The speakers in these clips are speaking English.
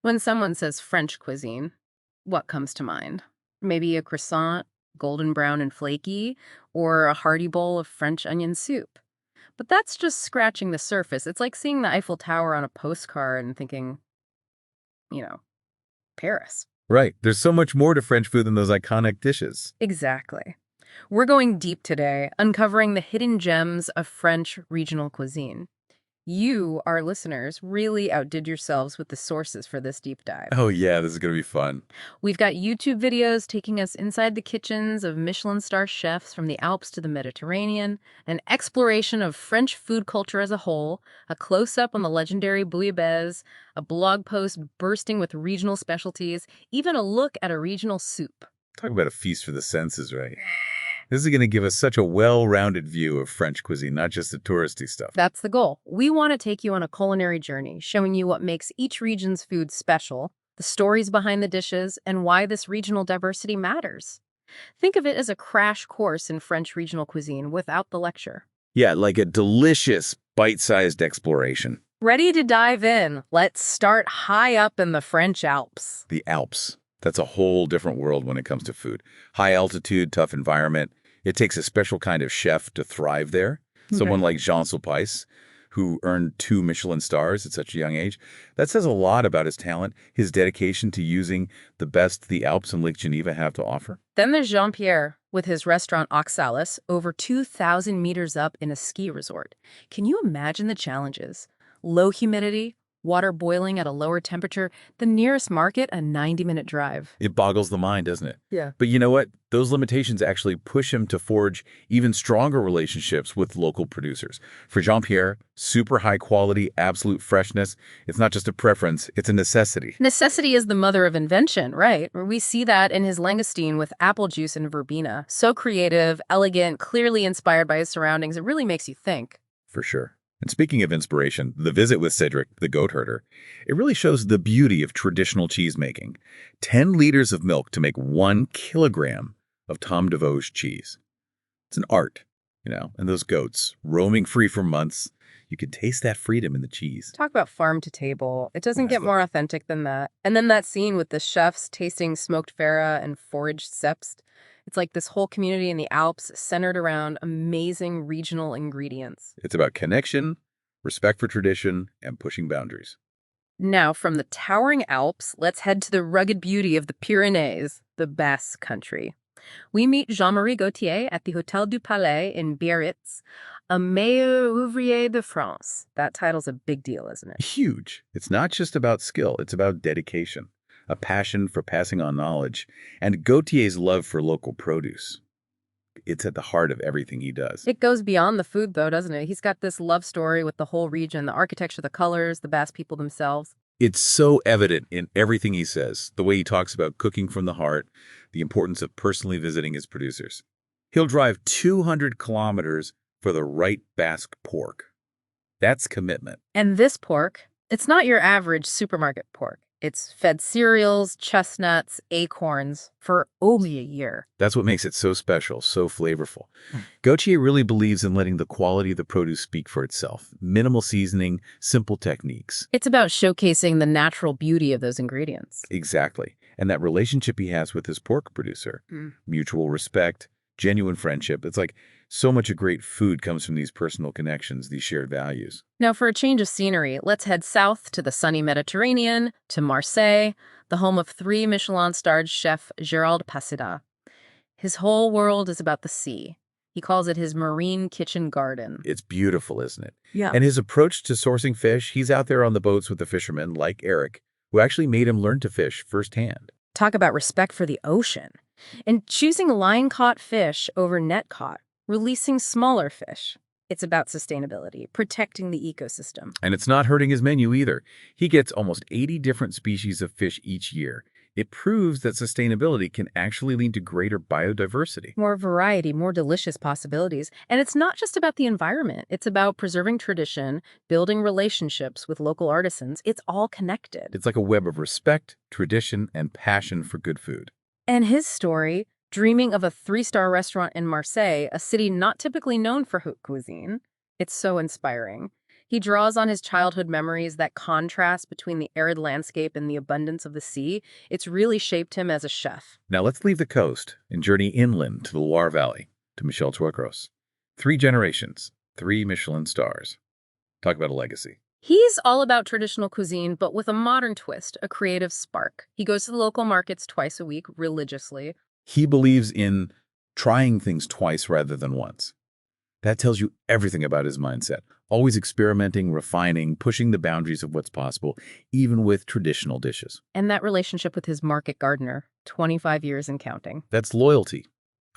When someone says French cuisine, what comes to mind? Maybe a croissant, golden brown and flaky, or a hearty bowl of French onion soup. But that's just scratching the surface. It's like seeing the Eiffel Tower on a postcard and thinking, you know, Paris. Right. There's so much more to French food than those iconic dishes. Exactly. We're going deep today, uncovering the hidden gems of French regional cuisine. You, our listeners, really outdid yourselves with the sources for this deep dive. Oh, yeah, this is going to be fun. We've got YouTube videos taking us inside the kitchens of Michelin star chefs from the Alps to the Mediterranean, an exploration of French food culture as a whole, a close-up on the legendary bouillabaisse, a blog post bursting with regional specialties, even a look at a regional soup. Talk about a feast for the senses, right? This is going to give us such a well-rounded view of French cuisine, not just the touristy stuff. That's the goal. We want to take you on a culinary journey, showing you what makes each region's food special, the stories behind the dishes, and why this regional diversity matters. Think of it as a crash course in French regional cuisine without the lecture. Yeah, like a delicious, bite-sized exploration. Ready to dive in? Let's start high up in the French Alps. The Alps. That's a whole different world when it comes to food. High altitude, tough environment. It takes a special kind of chef to thrive there. Someone like Jean Sulpice, who earned 2 Michelin stars at such a young age. That says a lot about his talent, his dedication to using the best the Alps and Lake Geneva have to offer. Then there's Jean-Pierre with his restaurant Oxalis, over 2,000 meters up in a ski resort. Can you imagine the challenges? Low humidity, water boiling at a lower temperature, the nearest market a 90-minute drive. It boggles the mind, doesn't it? Yeah. But you know what? Those limitations actually push him to forge even stronger relationships with local producers. For Jean-Pierre, super high quality, absolute freshness, it's not just a preference, it's a necessity. Necessity is the mother of invention, right? We see that in his langoustine with apple juice and verbena. So creative, elegant, clearly inspired by his surroundings. It really makes you think. For sure. And speaking of inspiration, the visit with Cedric, the goat herder, it really shows the beauty of traditional cheese making. 10 liters of milk to make 1 kilogram of Tom de Vosges cheese. It's an art, and those goats, roaming free for months, you could taste that freedom in the cheese. Talk about farm to table. It doesn't get Absolutely. more authentic than that. And then that scene with the chefs tasting smoked farro and foraged cépes. It's like this whole community in the Alps centered around amazing regional ingredients. It's about connection, respect for tradition, and pushing boundaries. Now, from the towering Alps, let's head to the rugged beauty of the Pyrenees, the Basque country. We meet Jean-Marie Gauthier at the Hôtel du Palais in Biarritz, a meilleur ouvrier de France. That title's a big deal, isn't it? Huge. It's not just about skill, it's about dedication, a passion for passing on knowledge, and Gauthier's love for local produce. It's at the heart of everything he does. It goes beyond the food, though, doesn't it? He's got this love story with the whole region, the architecture, the colors, the Basque people themselves. It's so evident in everything he says, the way he talks about cooking from the heart, the importance of personally visiting his producers. He'll drive 200 kilometers for the right Basque pork. That's commitment. And this pork, it's not your average supermarket pork. It's fed cereals, chestnuts, acorns for only a year. That's what makes it so special, so flavorful. Gautier really believes in letting the quality of the produce speak for itself. Minimal seasoning, simple techniques. It's about showcasing the natural beauty of those ingredients. Exactly. And that relationship he has with his pork producer, mutual respect, genuine friendship. It's like so much of great food comes from these personal connections, these shared values. Now, for a change of scenery, let's head south to the sunny Mediterranean, to Marseille, the home of 3 Michelin-starred chef Gérald Passida. His whole world is about the sea. He calls it his marine kitchen garden. It's beautiful, isn't it? Yeah. And his approach to sourcing fish, he's out there on the boats with the fishermen, like Eric, who actually made him learn to fish firsthand. Talk about respect for the ocean. And choosing line-caught fish over net-caught, releasing smaller fish. It's about sustainability, protecting the ecosystem. And it's not hurting his menu either. He gets almost 80 different species of fish each year. It proves that sustainability can actually lead to greater biodiversity. More variety, more delicious possibilities. And it's not just about the environment. It's about preserving tradition, building relationships with local artisans. It's all connected. It's like a web of respect, tradition, and passion for good food. And his story, dreaming of a 3-star restaurant in Marseille, a city not typically known for haute cuisine, it's so inspiring. He draws on his childhood memories, that contrast between the arid landscape and the abundance of the sea. It's really shaped him as a chef. Now let's leave the coast and journey inland to the Loire Valley, to Michel Troisgros. 3 generations, 3 Michelin stars. Talk about a legacy. He's all about traditional cuisine, but with a modern twist, a creative spark. He goes to the local markets twice a week religiously. He believes in trying things twice rather than once. That tells you everything about his mindset. Always experimenting, refining, pushing the boundaries of what's possible, even with traditional dishes. And that relationship with his market gardener, 25 years and counting. That's loyalty,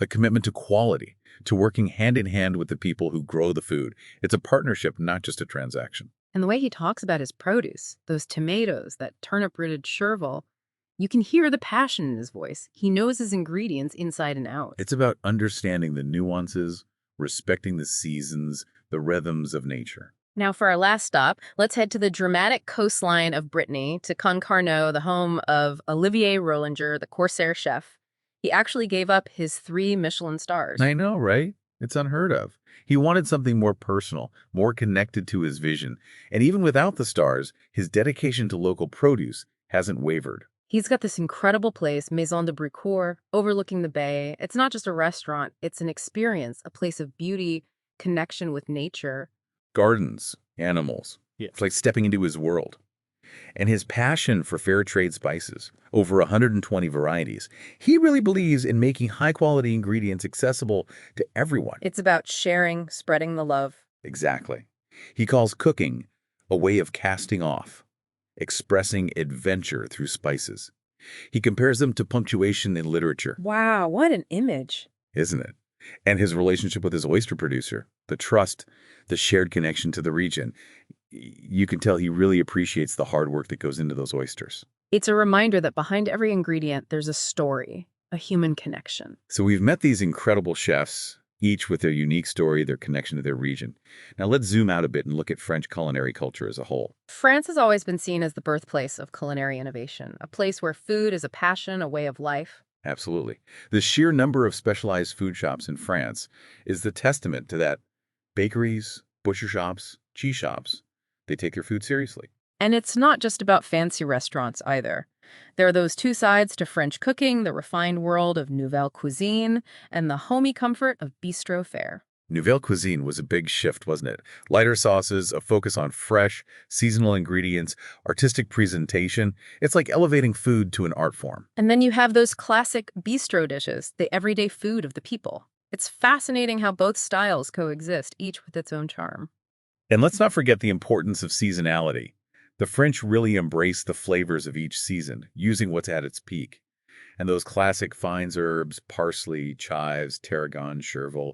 a commitment to quality, to working hand in hand with the people who grow the food. It's a partnership, not just a transaction. And the way he talks about his produce, those tomatoes, that turnip-rooted chervil, you can hear the passion in his voice. He knows his ingredients inside and out. It's about understanding the nuances, respecting the seasons, the rhythms of nature. Now, for our last stop, let's head to the dramatic coastline of Brittany, to Concarneau, the home of Olivier Rollinger, the Corsair chef. He actually gave up his 3 Michelin stars. I know, right? It's unheard of. He wanted something more personal, more connected to his vision. And even without the stars, his dedication to local produce hasn't wavered. He's got this incredible place, Maison de Bricourt, overlooking the bay. It's not just a restaurant, it's an experience, a place of beauty, connection with nature. Gardens, animals. Yeah. It's like stepping into his world. And his passion for fair trade spices, over 120 varieties. He really believes in making high-quality ingredients accessible to everyone. It's about sharing, spreading the love. Exactly. He calls cooking a way of casting off, expressing adventure through spices. He compares them to punctuation in literature. Wow, what an image. Isn't it? And his relationship with his oyster producer, the trust, the shared connection to the region. You can tell he really appreciates the hard work that goes into those oysters. It's a reminder that behind every ingredient, there's a story, a human connection. So we've met these incredible chefs, each with their unique story, their connection to their region. Now let's zoom out a bit and look at French culinary culture as a whole. France has always been seen as the birthplace of culinary innovation, a place where food is a passion, a way of life. Absolutely. The sheer number of specialized food shops in France is the testament to that. Bakeries, butcher shops, cheese shops, they take their food seriously. And it's not just about fancy restaurants either. There are those two sides to French cooking, the refined world of nouvelle cuisine and the homey comfort of bistro fare. Nouvelle cuisine was a big shift, wasn't it? Lighter sauces, a focus on fresh, seasonal ingredients, artistic presentation. It's like elevating food to an art form. And then you have those classic bistro dishes, the everyday food of the people. It's fascinating how both styles coexist, each with its own charm. And let's not forget the importance of seasonality. The French really embrace the flavors of each season, using what's at its peak. And those classic fines herbs, parsley, chives, tarragon, chervil,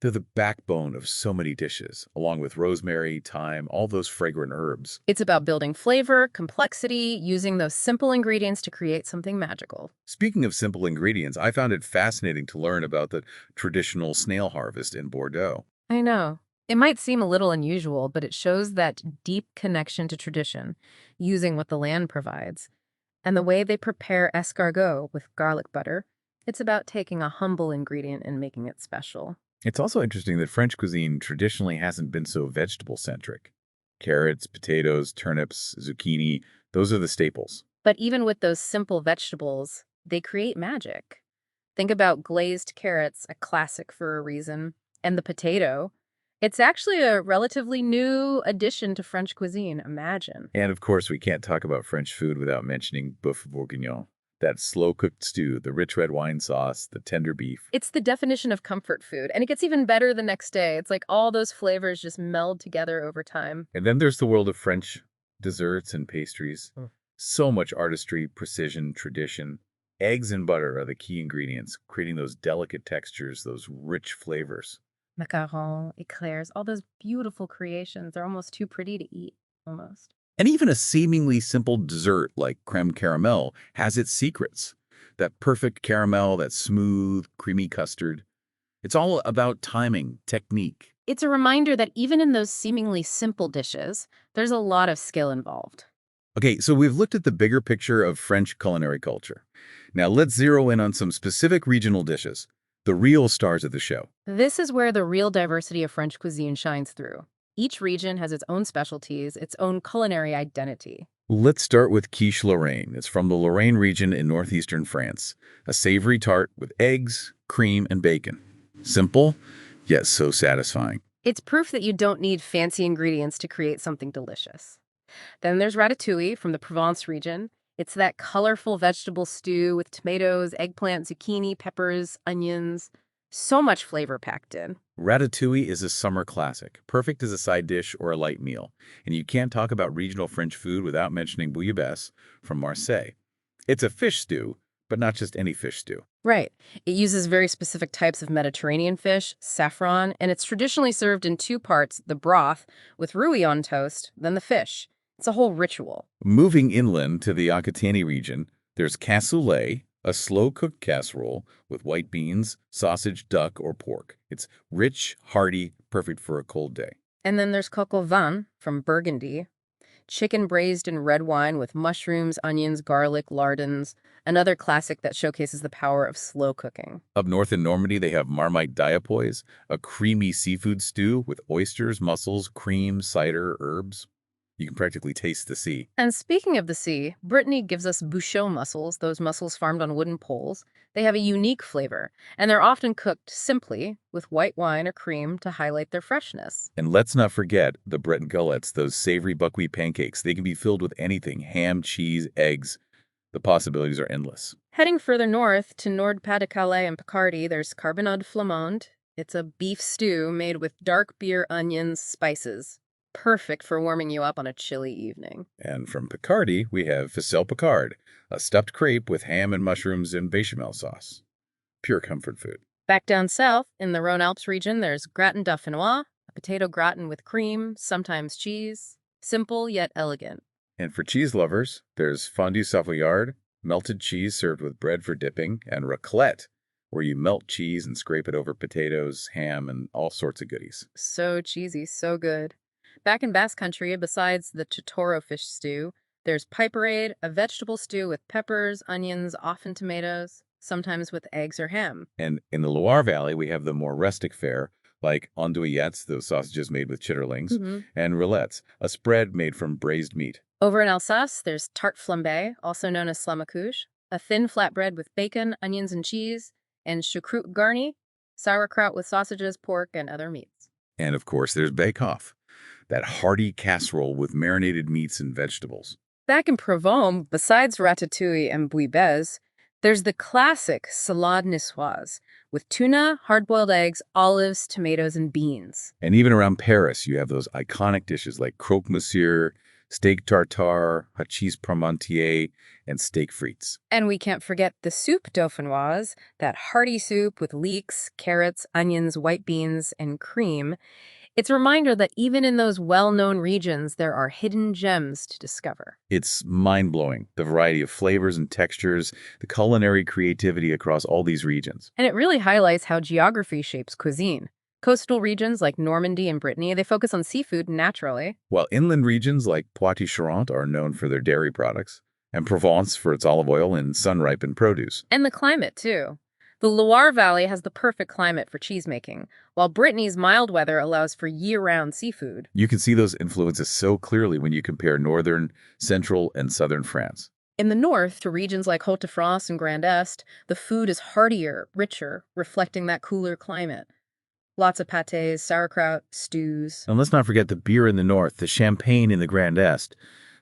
they're the backbone of so many dishes, along with rosemary, thyme, all those fragrant herbs. It's about building flavor, complexity, using those simple ingredients to create something magical. Speaking of simple ingredients, I found it fascinating to learn about the traditional snail harvest in Bordeaux. I know. It might seem a little unusual, but it shows that deep connection to tradition, using what the land provides. And the way they prepare escargot with garlic butter, it's about taking a humble ingredient and making it special. It's also interesting that French cuisine traditionally hasn't been so vegetable-centric. Carrots, potatoes, turnips, zucchini, those are the staples. But even with those simple vegetables, they create magic. Think about glazed carrots, a classic for a reason, and the potato. It's actually a relatively new addition to French cuisine, imagine. And of course, we can't talk about French food without mentioning boeuf bourguignon. That slow-cooked stew, the rich red wine sauce, the tender beef. It's the definition of comfort food, and it gets even better the next day. It's like all those flavors just meld together over time. And then there's the world of French desserts and pastries. Mm. So much artistry, precision, tradition. Eggs and butter are the key ingredients, creating those delicate textures, those rich flavors. Macarons, eclairs, all those beautiful creations. They're almost too pretty to eat, almost. And even a seemingly simple dessert like creme caramel has its secrets. That perfect caramel, that smooth, creamy custard. It's all about timing, technique. It's a reminder that even in those seemingly simple dishes, there's a lot of skill involved. Okay, so we've looked at the bigger picture of French culinary culture. Now let's zero in on some specific regional dishes, the real stars of the show. This is where the real diversity of French cuisine shines through. Each region has its own specialties, its own culinary identity. Let's start with quiche Lorraine. It's from the Lorraine region in northeastern France. A savory tart with eggs, cream, and bacon. Simple, yet so satisfying. It's proof that you don't need fancy ingredients to create something delicious. Then there's ratatouille from the Provence region. It's that colorful vegetable stew with tomatoes, eggplant, zucchini, peppers, onions. So much flavor packed in. Ratatouille is a summer classic, perfect as a side dish or a light meal. And you can't talk about regional French food without mentioning bouillabaisse from Marseille. It's a fish stew, but not just any fish stew. Right. It uses very specific types of Mediterranean fish, saffron, and it's traditionally served in two parts, the broth with rouille on toast, then the fish. It's a whole ritual. Moving inland to the Aquitaine region, there's cassoulet, a slow-cooked casserole with white beans, sausage, duck, or pork. It's rich, hearty, perfect for a cold day. And then there's coq au vin from Burgundy, chicken braised in red wine with mushrooms, onions, garlic, lardons, another classic that showcases the power of slow cooking. Up north in Normandy, they have marmite diapois, a creamy seafood stew with oysters, mussels, cream, cider, herbs. You can practically taste the sea. And speaking of the sea, Brittany gives us bouchot mussels, those mussels farmed on wooden poles. They have a unique flavor, and they're often cooked simply with white wine or cream to highlight their freshness. And let's not forget the Breton galettes, those savory buckwheat pancakes. They can be filled with anything, ham, cheese, eggs. The possibilities are endless. Heading further north to Nord-Pas-de-Calais and Picardy, there's carbonade flamande. It's a beef stew made with dark beer, onions, spices. Perfect for warming you up on a chilly evening. And from Picardy, we have ficelle Picard, a stuffed crepe with ham and mushrooms and bechamel sauce. Pure comfort food. Back down south, in the Rhône-Alpes region, there's gratin dauphinois, a potato gratin with cream, sometimes cheese. Simple yet elegant. And for cheese lovers, there's fondue savoyard, melted cheese served with bread for dipping, and raclette, where you melt cheese and scrape it over potatoes, ham, and all sorts of goodies. So cheesy, so good. Back in Basque Country, besides the chitoro fish stew, there's piperade, a vegetable stew with peppers, onions, often tomatoes, sometimes with eggs or ham. And in the Loire Valley, we have the more rustic fare, like andouillettes, those sausages made with chitterlings, and roulettes, a spread made from braised meat. Over in Alsace, there's tarte flambée, also known as slamacouche, a thin flatbread with bacon, onions, and cheese, and choucroute garni, sauerkraut with sausages, pork, and other meats. And of course, there's bake-off, that hearty casserole with marinated meats and vegetables. Back in Provence, besides ratatouille and bouillabaisse, there's the classic salade niçoise, with tuna, hard-boiled eggs, olives, tomatoes, and beans. And even around Paris, you have those iconic dishes like croque monsieur, steak tartare, hachis parmentier, and steak frites. And we can't forget the soup dauphinoise, that hearty soup with leeks, carrots, onions, white beans, and cream. It's a reminder that even in those well-known regions, there are hidden gems to discover. It's mind-blowing, the variety of flavors and textures, the culinary creativity across all these regions. And it really highlights how geography shapes cuisine. Coastal regions like Normandy and Brittany, they focus on seafood naturally. While inland regions like Poitou-Charentes are known for their dairy products, and Provence for its olive oil and sun-ripened produce. And the climate, too. The Loire Valley has the perfect climate for cheesemaking, while Brittany's mild weather allows for year-round seafood. You can see those influences so clearly when you compare northern, central, and southern France. In the north, to regions like Hauts-de-France and Grand Est, the food is heartier, richer, reflecting that cooler climate. Lots of pâtés, sauerkraut, stews. And let's not forget the beer in the north, the champagne in the Grand Est.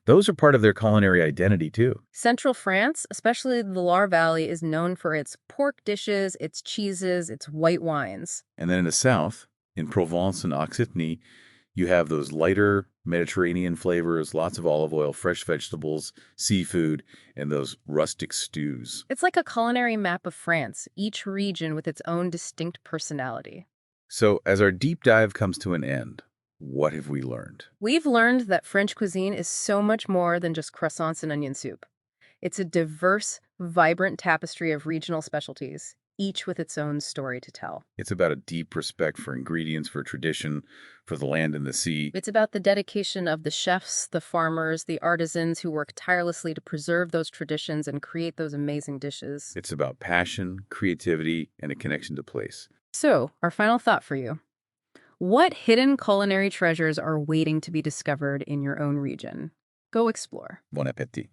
Those are part of their culinary identity, too. Central France, especially the Loire Valley, is known for its pork dishes, its cheeses, its white wines. And then in the south, in Provence and Occitanie, you have those lighter Mediterranean flavors, lots of olive oil, fresh vegetables, seafood, and those rustic stews. It's like a culinary map of France, each region with its own distinct personality. So as our deep dive comes to an end, what have we learned? We've learned that French cuisine is so much more than just croissants and onion soup. It's a diverse, vibrant tapestry of regional specialties, each with its own story to tell. It's about a deep respect for ingredients, for tradition, for the land and the sea. It's about the dedication of the chefs, the farmers, the artisans who work tirelessly to preserve those traditions and create those amazing dishes. It's about passion, creativity, and a connection to place. So, our final thought for you. What hidden culinary treasures are waiting to be discovered in your own region? Go explore. Bon appétit.